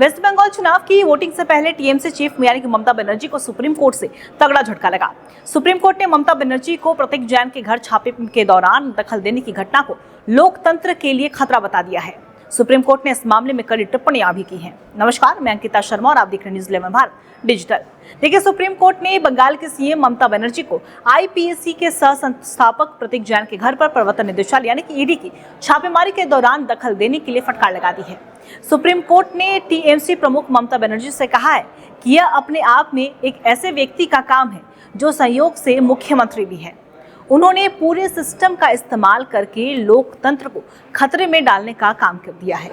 Waste Bengal चुनाव की voting से पहले टीएमसी चीफ यानी कि ममता बनर्जी को सुप्रीम कोर्ट से तगड़ा झटका लगा। सुप्रीम कोर्ट ने ममता बनर्जी को प्रतीक जैन के घर छापे के दौरान दखल देने की घटना को लोकतंत्र के लिए खतरा बता दिया है। सुप्रीम कोर्ट ने इस मामले में कड़ी टिप्पणियां भी की हैं। नमस्कार, मैं अंकिता शर्मा और आप देख रहे हैं न्यूज़ 11 भारत डिजिटल। देखिए, सुप्रीम कोर्ट ने बंगाल के सीएम ममता बनर्जी को आईपीएसी के सह संस्थापक प्रतीक जैन के घर पर प्रवर्तन निदेशालय यानी कि ईडी की छापेमारी के दौरान दखल देने के लिए फटकार लगा दी है। सुप्रीम कोर्ट ने टीएमसी प्रमुख ममता बनर्जी से कहा है कि यह अपने आप में एक ऐसे व्यक्ति का काम है जो संयोग से मुख्यमंत्री भी है। उन्होंने पूरे सिस्टम का इस्तेमाल करके लोकतंत्र को खतरे में डालने का काम कर दिया है।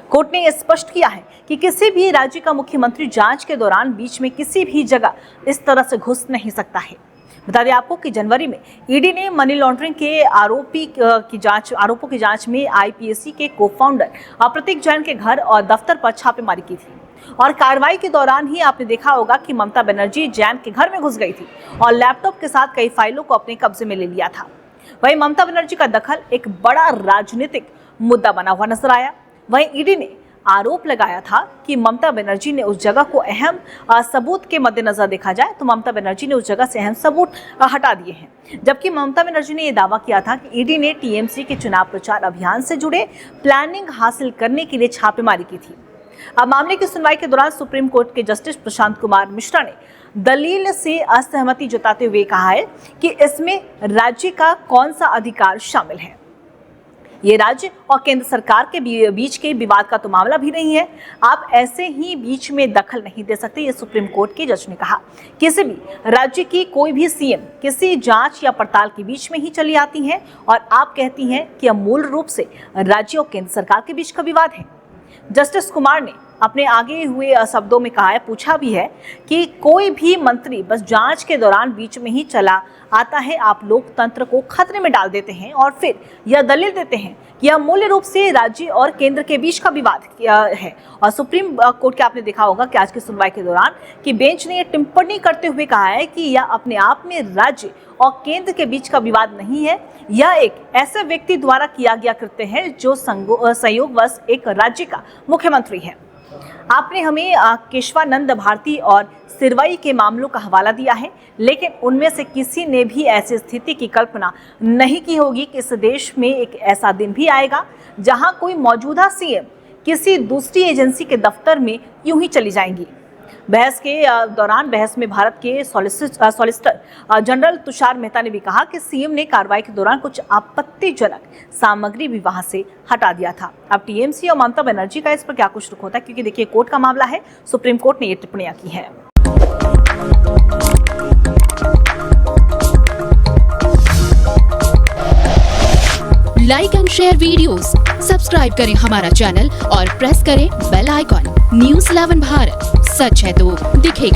कोर्ट ने स्पष्ट किया है कि किसी भी राज्य का मुख्यमंत्री जांच के दौरान बीच में किसी भी जगह इस तरह से घुस नहीं सकता है। बता दें आपको कि जनवरी में ईडी ने मनी लॉन्ड्रिंग के आरोपों की जांच में आईपीएसी के को-फाउंडर प्रतीक जैन के घर और दफ्तर पर छापेमारी की थी और कार्रवाई के दौरान ही आपने देखा होगा कि ममता बनर्जी जैन के घर में घुस गई थी और लैपटॉप के साथ कई फाइलों को अपने कब्जे में ले लिया था। वहीं ममता बनर्जी का दखल एक बड़ा राजनीतिक मुद्दा बना हुआ नजर आया। वहीं ईडी ने आरोप लगाया था कि ममता बनर्जी ने उस जगह को अहम सबूत के मद्देनजर देखा जाए तो ममता बनर्जी ने उस जगह से अहम सबूत हटा दिए हैं। जबकि ममता बनर्जी ने यह दावा किया था कि ईडी ने टीएमसी के चुनाव प्रचार अभियान से जुड़े प्लानिंग हासिल करने के लिए छापेमारी की थी। अब मामले की सुनवाई के दौरान सुप्रीम कोर्ट के जस्टिस प्रशांत कुमार मिश्रा ने दलील से असहमति जताते हुए कहा है कि इसमें राज्य का कौन सा अधिकार शामिल है। ये राज्य और केंद्र सरकार के बीच के विवाद का तो मामला भी नहीं है। आप ऐसे ही बीच में दखल नहीं दे सकते, ये सुप्रीम कोर्ट के जज ने कहा। किसी भी राज्य की कोई भी सीएम किसी जांच या पड़ताल के बीच में ही चली आती है और आप कहती हैं कि यह मूल रूप से राज्य और केंद्र सरकार के बीच का विवाद है। जस्टिस कुमार ने अपने आगे हुए शब्दों में कहा है, पूछा भी है कि कोई भी मंत्री बस जांच के दौरान बीच में ही चला आता है, आप लोकतंत्र को खतरे में डाल देते हैं और फिर यह दलील देते हैं कि यह मूल रूप से राज्य और केंद्र के बीच का विवाद है। और सुप्रीम कोर्ट के आपने देखा होगा कि आज की सुनवाई के दौरान कि बेंच ने यह टिप्पणी करते हुए कहा है कि यह अपने आप में राज्य और केंद्र के बीच का विवाद नहीं है, यह एक ऐसे व्यक्ति द्वारा किया गया कृत्य है जो संयोगवश एक राज्य का मुख्यमंत्री है। आपने हमें केशवानंद भारती और सिरवई के मामलों का हवाला दिया है, लेकिन उनमें से किसी ने भी ऐसी स्थिति की कल्पना नहीं की होगी कि इस देश में एक ऐसा दिन भी आएगा जहां कोई मौजूदा सीएम किसी दूसरी एजेंसी के दफ्तर में यूं ही चली जाएंगी। बहस के दौरान में भारत के सॉलिसिटर जनरल तुषार मेहता ने भी कहा कि सीएम ने कार्रवाई के दौरान कुछ आपत्तिजनक सामग्री भी वहां से हटा दिया था। अब टीएमसी और ममता बनर्जी का इस पर क्या कुछ रुख होता है, क्योंकि देखिए कोर्ट का मामला है, सुप्रीम कोर्ट ने ये टिप्पणियां की है। Like and share videos, subscribe करें हमारा चैनल और प्रेस करें बेल आइकॉन। न्यूज़ 11 भारत, सच है तो दिखेगा।